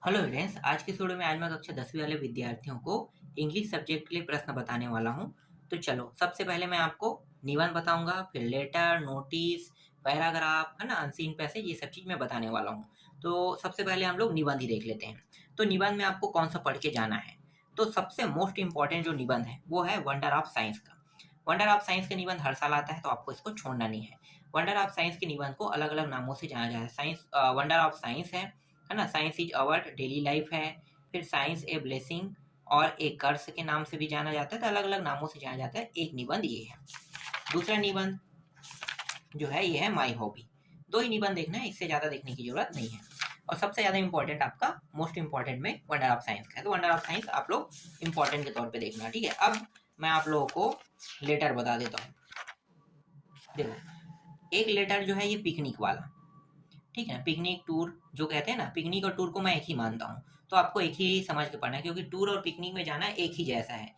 Hello friends, आज के इस वीडियो में आज मैं कक्षा 10वीं वाले विद्यार्थियों को इंग्लिश सब्जेक्ट के लिए प्रश्न बताने वाला हूं। तो चलो, सबसे पहले मैं आपको निबंध बताऊंगा, फिर लेटर, नोटिस, पैराग्राफ, है ना, अनसीन पैसेज, ये सब चीज़ मैं बताने वाला हूं। तो सबसे पहले हम लोग निबंध ही देख लेते हैं। तो निबंध में आपको कौन सा पढ़ के जाना है? तो सबसे मोस्ट इंपॉर्टेंट जो निबंध है वो है वंडर ऑफ साइंस का। वंडर ऑफ साइंस का निबंध हर साल आता है, तो आपको इसको छोड़ना नहीं है। वंडर ऑफ साइंस के निबंध को अलग अलग नामों से जाना जाता है। वंडर ऑफ साइंस है ना, science is our daily life है। फिर साइंस ए ब्लेसिंग और एक कर्स के नाम से भी जाना जाता है। तो अलग अलग नामों से जाना जाता है। एक निबंध ये है। दूसरा निबंध जो है ये है माई हॉबी। दो ही निबंध देखना है, इससे ज़्यादा देखने की जरूरत नहीं है। और सबसे ज़्यादा इंपॉर्टेंट आपका मोस्ट इंपॉर्टेंट में वंडर ऑफ साइंस का है। तो वंडर ऑफ साइंस आप लोग इंपॉर्टेंट के तौर पे देखना, ठीक है। अब मैं आप लोगों को लेटर बता देता हूँ। देखो, एक लेटर जो है ये पिकनिक वाला, ठीक है। पिकनिक टूर जो कहते हैं ना, पिकनिक और टूर को मैं एक ही मानता हूँ। तो आपको एक ही समझ के पढ़ना है, क्योंकि टूर और पिकनिक में जाना एक ही जैसा है।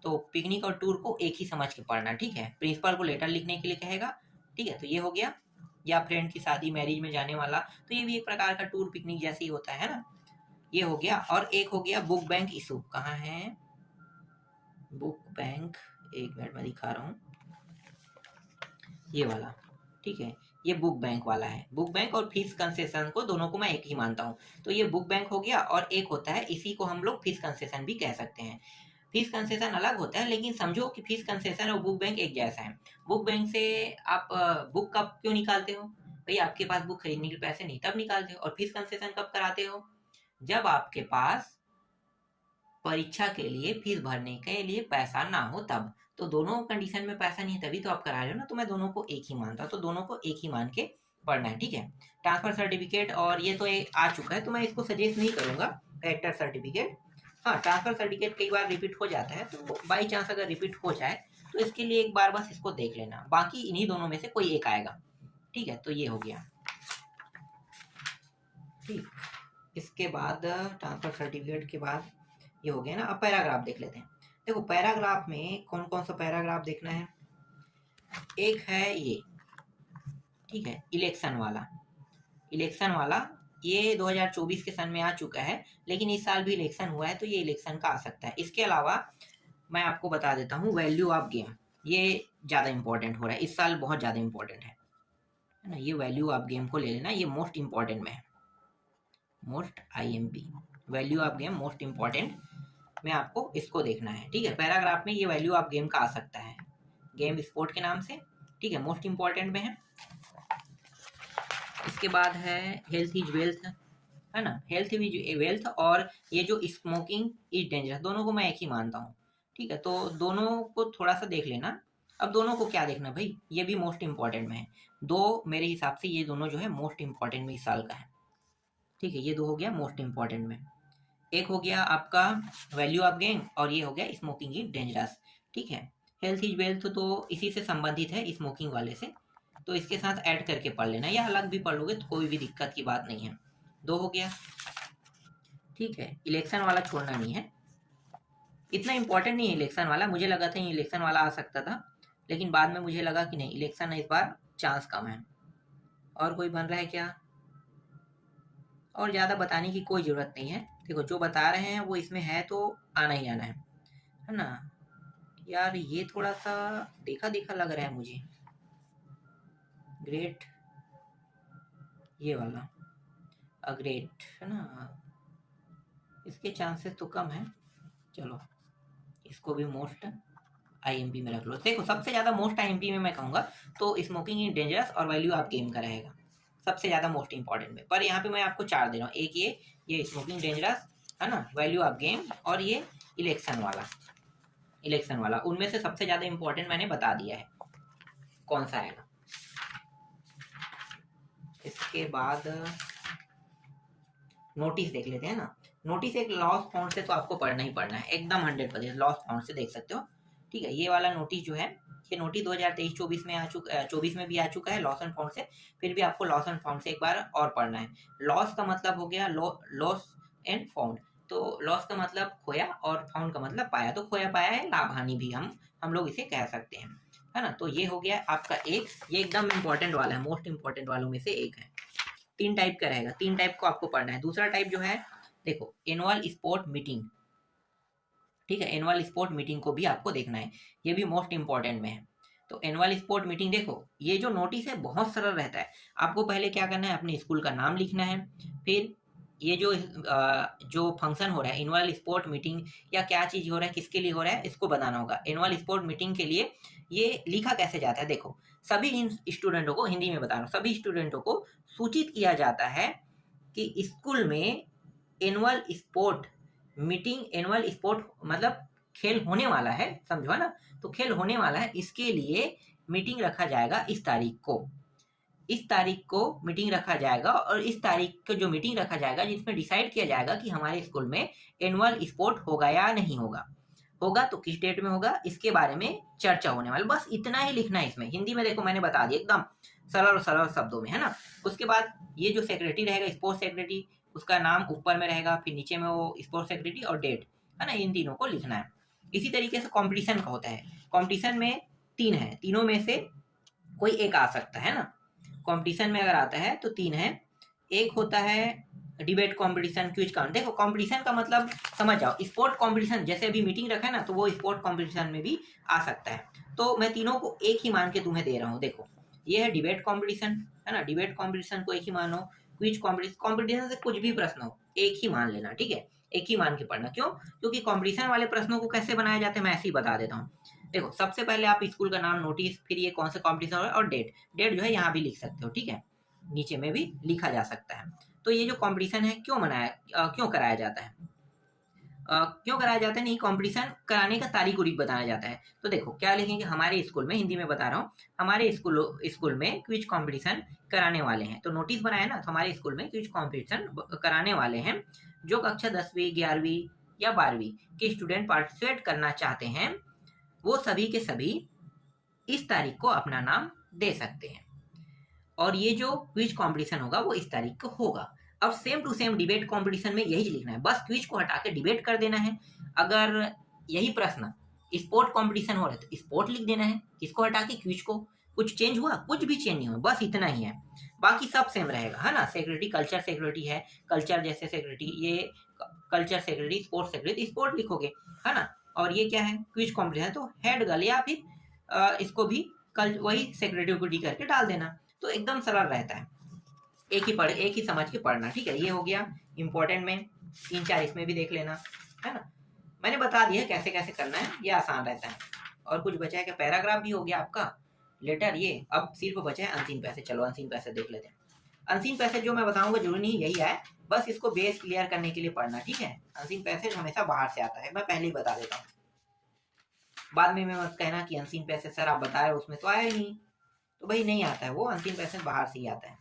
तो पिकनिक और टूर को एक ही समझ के पढ़ना, ठीक है। प्रिंसिपल को लेटर लिखने के लिए कहेगा, ठीक है। तो ये हो गया। या फ्रेंड की शादी मैरिज में जाने वाला, तो ये भी एक प्रकार का टूर पिकनिक जैसे ही होता है ना। ये हो गया। और एक हो गया बुक बैंक इशू। कहाँ है बुक बैंक? एक मिनट में दिखा रहा हूँ, ये वाला, ठीक है। ये बुक बैंक वाला है। बुक बैंक और फीस कंसेशन को दोनों को मैं एक ही मानता हूँ। तो ये बुक बैंक हो गया। और एक होता है, इसी को हम लोग फीस कंसेशन भी कह सकते हैं। फीस कंसेशन अलग होता है, लेकिन समझो कि फीस कंसेशन और बुक बैंक एक जैसा है। बुक बैंक से आप बुक कब क्यों निकालते हो? भाई, आपके पास बुक खरीदने के पैसे नहीं तब निकालते हो। और फीस कंसेशन कब कराते हो? जब आपके पास परीक्षा के लिए फीस भरने के लिए पैसा ना हो तब। तो दोनों कंडीशन में पैसा नहीं है तभी तो आप करा रहे हो ना। तो मैं दोनों को एक ही मानता हूँ। तो दोनों को एक ही मान के पढ़ना है, ठीक है। ट्रांसफर सर्टिफिकेट, और ये तो एक आ चुका है, तो मैं इसको सजेस्ट नहीं करूंगा। कैरेक्टर सर्टिफिकेट, हाँ, ट्रांसफर सर्टिफिकेट कई बार रिपीट हो जाता है, तो बाई चांस अगर रिपीट हो जाए तो इसके लिए एक बार बस इसको देख लेना। बाकी इन्हीं दोनों में से कोई एक आएगा, ठीक है। तो ये हो गया, ठीक। इसके बाद ट्रांसफर सर्टिफिकेट के बाद ये हो गया ना। अब पैराग्राफ देख लेते हैं। देखो, पैराग्राफ में कौन कौन सा पैराग्राफ देखना है? एक है ये, ठीक है, इलेक्शन वाला। इलेक्शन वाला ये 2024 के सन में आ चुका है, लेकिन इस साल भी इलेक्शन हुआ है, तो ये इलेक्शन का आ सकता है। इसके अलावा मैं आपको बता देता हूँ वैल्यू ऑफ गेम। ये ज़्यादा इंपॉर्टेंट हो रहा है इस साल, बहुत ज़्यादा इंपॉर्टेंट है ना। ये वैल्यू ऑफ गेम को ले लेना, ये मोस्ट इंपॉर्टेंट में है। Most IMP, value of game most important में आपको इसको देखना है, ठीक है। पैराग्राफ में ये वैल्यू ऑफ गेम का आ सकता है, गेम स्पोर्ट के नाम से, ठीक है। मोस्ट इंपॉर्टेंट में है। इसके बाद है हेल्थ इज वेल्थ, है ना। हेल्थ इज वेल्थ, और ये जो स्मोकिंग इज डेंजरस, दोनों को मैं एक ही मानता हूँ, ठीक है। तो दोनों को थोड़ा सा देख लेना। अब दोनों को क्या देखना भाई, ये भी मोस्ट इंपॉर्टेंट में है। दो मेरे हिसाब से ये दोनों जो है मोस्ट इंपॉर्टेंट में इस साल का है, ठीक है। ये दो हो गया मोस्ट इंपॉर्टेंट में। एक हो गया आपका वैल्यू ऑफ गेम, और ये हो गया स्मोकिंग इज डेंजरस, ठीक है। हेल्थ इज वेल्थ तो इसी से संबंधित है, स्मोकिंग वाले से। तो इसके साथ ऐड करके पढ़ लेना, या अलग भी पढ़ लोगे तो कोई भी दिक्कत की बात नहीं है। दो हो गया, ठीक है। इलेक्शन वाला छोड़ना नहीं है, इतना इंपॉर्टेंट नहीं है इलेक्शन वाला। मुझे लगा था इलेक्शन वाला आ सकता था, लेकिन बाद में मुझे लगा कि नहीं, इलेक्शन इस बार चांस कम है। और कोई बन रहा है क्या? और ज़्यादा बताने की कोई ज़रूरत नहीं है। देखो, जो बता रहे हैं वो इसमें है, तो आना ही आना है ना। यार, ये थोड़ा सा देखा देखा लग रहा है मुझे। ग्रेट, ये वाला अग्रेट, है ना। इसके चांसेस तो कम है। चलो, इसको भी मोस्ट IMP में रख लो। देखो, सबसे ज़्यादा मोस्ट IMP में मैं कहूँगा तो स्मोकिंग इन डेंजरस और वैल्यू ऑफ गेम का रहेगा सबसे ज़्यादा मोस्ट इंपॉर्टेंट में। पर यहाँ पे मैं आपको चार दे रहा हूँ। एक ये स्मोकिंग डेंजरस, है ना, वैल्यू ऑफ गेम, और ये इलेक्शन वाला। इलेक्शन वाला उनमें से सबसे ज़्यादा इंपॉर्टेंट मैंने बता दिया है कौन सा आएगा। इसके बाद नोटिस देख लेते हैं ना। नोटिस एक लॉस फाउंड से तो आपको पढ़ना ही पढ़ना है, एकदम 100% लॉस फाउंड से देख सकते हो, ठीक है। ये वाला नोटिस जो है, ये नोटिस 2023-24 में आ चुका, 24 में भी आ चुका है लॉस एंड फाउंड से। फिर भी आपको लॉस एंड फाउंड से एक बार और पढ़ना है। लॉस का मतलब हो गया लॉस एंड फाउंड। तो लॉस का मतलब खोया, और फाउंड का मतलब पाया। तो खोया पाया है, लाभ हानि भी हम लोग इसे कह सकते हैं, है ना। तो ये हो गया आपका एक, ये एकदम इंपॉर्टेंट वाला है, मोस्ट इंपॉर्टेंट वालों में से एक है। 3 टाइप का रहेगा, 3 टाइप को आपको पढ़ना है। दूसरा टाइप जो है देखो एनुअल स्पोर्ट मीटिंग, ठीक है, एनुअल स्पोर्ट मीटिंग को भी आपको देखना है, ये भी मोस्ट इंपॉर्टेंट में है। तो एनुअल स्पोर्ट मीटिंग देखो, ये जो नोटिस है बहुत सरल रहता है। आपको पहले क्या करना है, अपने स्कूल का नाम लिखना है, फिर ये जो फंक्शन हो रहा है एनुअल स्पोर्ट मीटिंग या क्या चीज़ हो रहा है, किसके लिए हो रहा है, इसको बताना होगा। एनुअल स्पोर्ट मीटिंग के लिए ये लिखा कैसे जाता है, देखो सभी इन स्टूडेंटों को, हिंदी में बता रहा हूँ, सभी स्टूडेंटों को सूचित किया जाता है कि स्कूल में annual sport meeting, annual sport मतलब खेल होने वाला है, समझो है ना, तो खेल होने वाला है, इसके लिए मीटिंग रखा जाएगा इस तारीख को, इस तारीख को मीटिंग रखा जाएगा। और इस तारीख को जो मीटिंग रखा जाएगा जिसमें डिसाइड किया जाएगा कि हमारे स्कूल में एनुअल स्पोर्ट होगा या नहीं होगा, होगा तो किस डेट में होगा, इसके बारे में चर्चा होने वाला। बस इतना ही लिखना है इसमें। हिंदी में देखो मैंने बता दिया एकदम सरल सरल शब्दों में, है ना। उसके बाद ये जो सेक्रेटरी रहेगा, स्पोर्ट्स सेक्रेटरी, उसका नाम ऊपर में रहेगा, फिर नीचे में वो स्पोर्ट्स सेक्रेटरी और डेट, है ना, इन तीनों को लिखना है। इसी तरीके से कंपटीशन का होता है। कंपटीशन में 3 है, तीनों में से कोई एक आ सकता है ना। कंपटीशन में अगर आता है तो 3 है, एक होता है डिबेट कंपटीशन, क्विज काउंट। देखो कंपटीशन का मतलब समझ जाओ, स्पोर्ट कंपटीशन जैसे अभी मीटिंग रखा है ना, तो वो स्पोर्ट कंपटीशन में भी आ सकता है। तो मैं तीनों को एक ही मान के तुम्हें दे रहा हूँ। देखो ये है डिबेट कंपटीशन, है ना, डिबेट कंपटीशन को एक ही मानो। क्विज कंपटीशन से कुछ भी प्रश्न हो एक ही मान लेना, ठीक है, एक ही मान के पढ़ना। क्यों? क्योंकि कंपटीशन वाले प्रश्नों को कैसे बनाया जाता है मैं ऐसे ही बता देता हूँ। देखो सबसे पहले आप स्कूल का नाम, नोटिस, फिर ये कौन सा कंपटीशन हो रहा है और डेट, डेट जो है यहाँ भी लिख सकते हो, ठीक है, नीचे में भी लिखा जा सकता है। तो ये जो कंपटीशन है क्यों कराया जाता है, क्यों कराया जाता है, नहीं कंपटीशन कराने का तारीख उरीख बताया जाता है। तो देखो क्या लिखेंगे, हमारे स्कूल में, हिंदी में बता रहा हूँ, हमारे स्कूल में क्विज कंपटीशन कराने वाले हैं। तो नोटिस बनाया ना, तो हमारे स्कूल में क्विज कंपटीशन कराने वाले हैं। जो कक्षा 10वीं 11वीं या 12वीं के स्टूडेंट पार्टिसिपेट करना चाहते हैं वो सभी के सभी इस तारीख को अपना नाम दे सकते हैं। और ये जो क्विज कंपटीशन होगा वो इस तारीख को होगा। अब same to same debate competition में यही लिखना है, बस क्विज को हटा के डिबेट कर देना है। अगर यही प्रश्न स्पोर्ट कंपटीशन हो रहा है तो स्पोर्ट लिख देना है, इसको हटा के क्विज को। कुछ चेंज हुआ? कुछ भी चेंज नहीं हुआ, बस इतना ही है, बाकी सब सेम रहेगा, है ना। सेक्रेटरी कल्चर सेक्रेटरी है, कल्चर जैसे सेक्रेटरी, ये culture secretary, sports secretary, sport लिखोगे, है ना। और ये क्या है, क्विज कंपटीशन, तो हेड गर्ल या फिर इसको भी कल वही सेक्रेटरी को डी करके डाल देना। तो एकदम सरल रहता है, एक ही समझ के पढ़ना, ठीक है। ये हो गया इंपॉर्टेंट में, 3-4 इसमें भी देख लेना, है ना। मैंने बता दिया कैसे कैसे करना है, ये आसान रहता है। और कुछ बचा है कि पैराग्राफ भी हो गया आपका, लेटर, ये अब सिर्फ बचा है अनसीन पैसेज। चलो अनसीन पैसेज देख लेते हैं। अनसीन पैसेज जो मैं बताऊंगा जरूरी नहीं यही आए, बस इसको बेस क्लियर करने के लिए पढ़ना, ठीक है। अनसीन पैसेज हमेशा बाहर से आता है, मैं पहले ही बता देता हूँ, बाद में मत कहना कि अनसीन पैसेज सर आप बताए उसमें तो आया ही नहीं। तो भाई नहीं आता है वो, अनसीन पैसेज बाहर से ही आता है।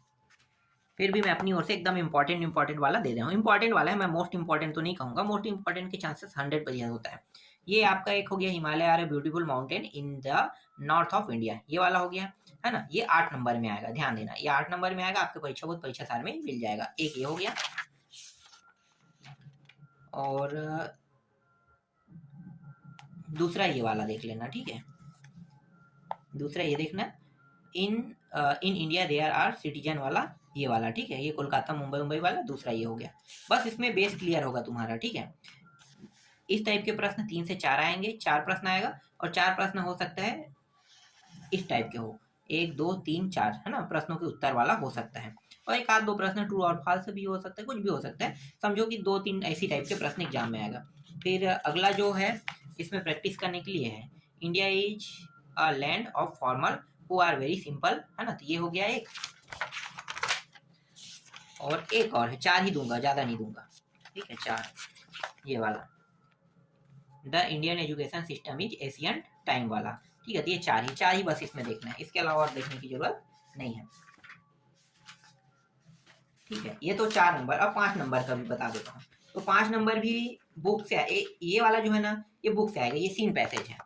फिर भी मैं अपनी ओर से एकदम इंपॉर्टेंट वाला दे रहा हूँ। इंपॉर्टेंट वाला है, मैं मोस्ट इंपॉर्टेंट तो नहीं कहूँगा, मोस्ट इंपॉर्टेंट के चांसेस 100% होता है। ये आपका एक हो गया, Himalaya are a beautiful mountain in the north of India, ये वाला हो गया, है ना। ये 8 नंबर में आएगा, ध्यान देना, ये 8 नंबर में आएगा, आपके परीक्षा साल में मिल जाएगा। एक ये हो गया, और दूसरा ये वाला देख लेना, ठीक है। दूसरा ये देखना, in India there are citizen वाला, ये वाला, ठीक है। ये कोलकाता मुंबई वाला दूसरा ये हो गया। बस इसमें बेस क्लियर होगा तुम्हारा, ठीक है। इस टाइप के प्रश्न 3 से 4 आएंगे, 4 प्रश्न आएगा, और 4 प्रश्न हो सकता है इस टाइप के हो, 1 2 3 4, है ना, प्रश्नों के उत्तर वाला हो सकता है। और एक आध 2 प्रश्न ट्रू और फॉल्स भी हो सकता है, कुछ भी हो सकता है। समझो कि 2-3 ऐसी टाइप के प्रश्न एग्जाम में आएगा। फिर अगला जो है इसमें प्रैक्टिस करने के लिए है, India is a land of formal who are very simple, है ना। तो ये हो गया एक, और एक और है, 4 ही दूंगा, ज्यादा नहीं दूंगा, ठीक है, 4, ये वाला, the Indian education system is ancient time वाला, ठीक है। तो ये 4 ही बस इसमें देखना है, इसके अलावा और देखने की जरूरत नहीं है, ठीक है। ये तो 4 नंबर। अब 5 नंबर का भी बता देता हूँ। तो 5 नंबर भी बुक से ये वाला जो है ना, ये बुक से आएगा, ये सीन पैसेज है,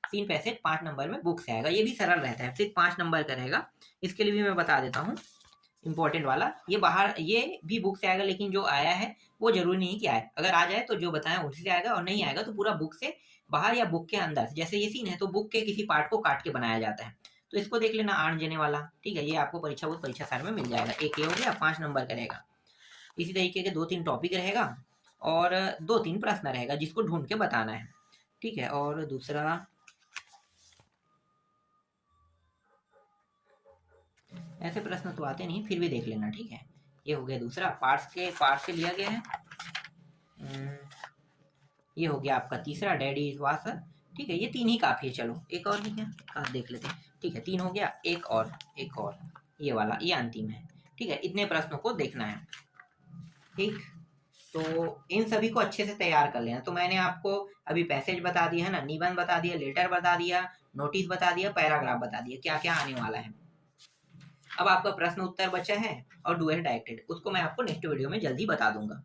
सीन पैसेज 5 नंबर में बुक से आएगा। ये भी सरल रहता है, सिर्फ 5 नंबर का रहेगा। इसके लिए भी मैं बता देता हूँ, इंपॉर्टेंट वाला, ये बाहर, ये भी बुक से आएगा, लेकिन जो आया है वो जरूरी नहीं कि आए, अगर आ जाए तो जो बताएं उसी से आएगा, और नहीं आएगा तो पूरा बुक से बाहर या बुक के अंदर। जैसे ये सीन है तो बुक के किसी पार्ट को काट के बनाया जाता है, तो इसको देख लेना, 8 जने वाला। ठीक है, ये आपको परीक्षा सार में मिल जाएगा। एक ये हो गया, 5 नंबर का रहेगा। इसी तरीके के 2-3 टॉपिक रहेगा और 2-3 प्रश्न रहेगा जिसको ढूंढ के बताना है। ठीक है, और दूसरा ऐसे प्रश्न तो आते नहीं, फिर भी देख लेना। ठीक है, ये हो गया दूसरा, पार्ट्स से लिया गया है। ये हो गया आपका तीसरा, डैडी इज वासर। ठीक है, ये 3 ही काफी है। चलो एक और भी क्या देख लेते हैं। ठीक है, 3 हो गया, एक और ये वाला, ये अंतिम है। ठीक है, इतने प्रश्नों को देखना है। ठीक, तो इन सभी को अच्छे से तैयार कर लेना। तो मैंने आपको अभी पैसेज बता दिया है ना, निबंध बता दिया, लेटर बता दिया, नोटिस बता दिया, पैराग्राफ बता दिया, क्या क्या आने वाला है। अब आपका प्रश्न उत्तर बचा है और डू एंड डायरेक्टेड, उसको मैं आपको नेक्स्ट वीडियो में जल्दी बता दूंगा।